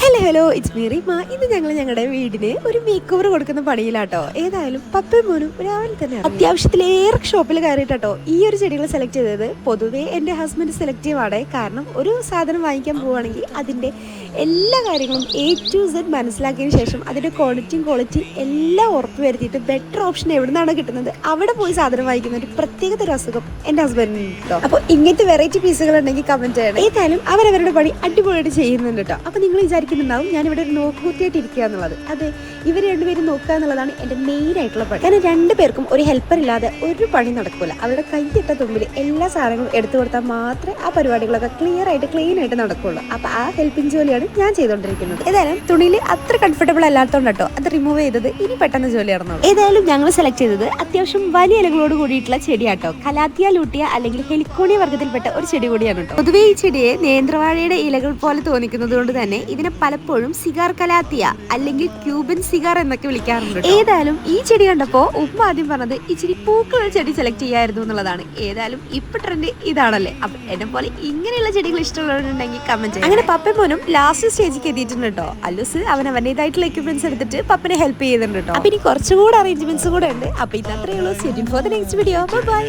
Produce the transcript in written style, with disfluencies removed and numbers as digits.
Hello it's me Reema. ഇന്ന് ഞങ്ങൾ ഞങ്ങളുടെ വീടിന് ഒരു മേക്ക് ഓവർ കൊടുക്കുന്ന പണിയിലാട്ടോ. ഏതായാലും പപ്പയും മോനും രാവിലെ തന്നെ അത്യാവശ്യത്തിലേറെ ഷോപ്പിൽ കയറിയിട്ടോ ഈ ഒരു ചെടികൾ സെലക്ട് ചെയ്തത്. പൊതുവേ എൻ്റെ ഹസ്ബൻഡ് സെലക്റ്റീവ് ആണ്. കാരണം ഒരു സാധനം വാങ്ങിക്കാൻ പോവുകയാണെങ്കിൽ അതിൻ്റെ എല്ലാ കാര്യങ്ങളും A to Z മനസ്സിലാക്കിയതിന് ശേഷം അതിൻ്റെ ക്വാളിറ്റി എല്ലാം ഉറപ്പ് വരുത്തിയിട്ട് ബെറ്റർ ഓപ്ഷൻ എവിടെ നിന്നാണ് കിട്ടുന്നത് അവിടെ പോയി സാധനം വാങ്ങിക്കുന്ന ഒരു പ്രത്യേകത ഒരു അസുഖം എൻ്റെ ഹസ്ബൻഡിന് കേട്ടോ. അപ്പോൾ ഇങ്ങനത്തെ വെറൈറ്റി പീസുകൾ ഉണ്ടെങ്കിൽ കമൻറ്റ് ചെയ്യണം. ഏതായാലും അവരവരുടെ പണി അടിപൊളിയായിട്ട് ചെയ്യുന്നുണ്ട് കേട്ടോ. അപ്പോൾ നിങ്ങൾ വിചാരിക്കുന്നുണ്ടാവും ഞാനിവിടെ ഒരു നോക്കുകുത്തിയായിട്ട് ഇരിക്കുക എന്നുള്ളത്. അതെ, ഇവർ രണ്ടുപേരും നോക്കുക എന്നുള്ളതാണ് എൻ്റെ മെയിൻ ആയിട്ടുള്ള പണി. കാരണം രണ്ടുപേർക്കും ഒരു ഹെൽപ്പർ ഇല്ലാതെ ഒരു പണി നടക്കില്ല. അവരുടെ കൈയിട്ട തുമ്പിൽ എല്ലാ സാധനങ്ങളും എടുത്തു കൊടുത്താൽ മാത്രമേ ആ പരിപാടികളൊക്കെ ക്ലിയർ ആയിട്ട് നടക്കുള്ളൂ. അപ്പോൾ ആ ഹെൽപ്പിംഗ് ജോലിയാണ് ഞാൻ ചെയ്തുകൊണ്ടിരിക്കുന്നത്. ഏതായാലും തുണിയിൽ അത്ര കംഫർട്ടബിൾ അല്ലാത്തതുകൊണ്ട് കേട്ടോ അത് റിമൂവ് ചെയ്തത്. ഇനി പെട്ടെന്ന് ജോലി നടന്നു. ഏതായാലും ഞങ്ങൾ സെലക്ട് ചെയ്തത് അത്യാവശ്യം വലിയ ഇലകളോട് കൂടിയിട്ടുള്ള ചെടിയാട്ടോ. കലാത്തിയ ലൂട്ടിയ അല്ലെങ്കിൽ ഹെലിക്കോണിയ വർഗ്ഗത്തിൽപ്പെട്ട ഒരു ചെടി കൂടിയാണ് കേട്ടോ. പൊതുവെ ഈ ചെടിയെ നേന്ത്രവാഴയുടെ ഇലകൾ പോലെ തോന്നിക്കുന്നത് കൊണ്ട് തന്നെ ഇതിനെ പലപ്പോഴും സിഗാർ കലാത്തിയ അല്ലെങ്കിൽ ക്യൂബൻ സിഗാർ എന്നൊക്കെ വിളിക്കാറുണ്ട്. ഏതായാലും ഈ ചെടി കണ്ടപ്പോ ഉമ്മ ആദ്യം പറഞ്ഞത് ഇച്ചിരി പൂക്കളുള്ള ചെടി സെലക്ട് ചെയ്യായിരുന്നു എന്നുള്ളതാണ്. ഏതായാലും ഇപ്പൊ ട്രെൻഡ് ഇതാണല്ലേ. അപ്പൊ എന്നെ പോലെ ഇങ്ങനെയുള്ള ചെടികൾ ഇഷ്ടമുള്ളവരുണ്ടെങ്കിൽ കമന്റ് ചെയ്യും. അങ്ങനെ പപ്പയും മോനും ലാസ്റ്റ് സ്റ്റേജിലേക്ക് എത്തിയിട്ടുണ്ട് കേട്ടോ. അല്ലൂസ് അവൻ അവൻ്റെതായിട്ടുള്ള എക്യുപ്മെന്റ്സ് എടുത്തിട്ട് പപ്പനെ ഹെൽപ്പ് ചെയ്യുന്നുണ്ട് കേട്ടോ. അപ്പൊ ഇനി കുറച്ചുകൂടെ അറേഞ്ച്മെന്റ്സ് കൂടെ ഉണ്ട്. അപ്പൊ ഇന്നത്രേ ഉള്ളൂ. For the next video. By.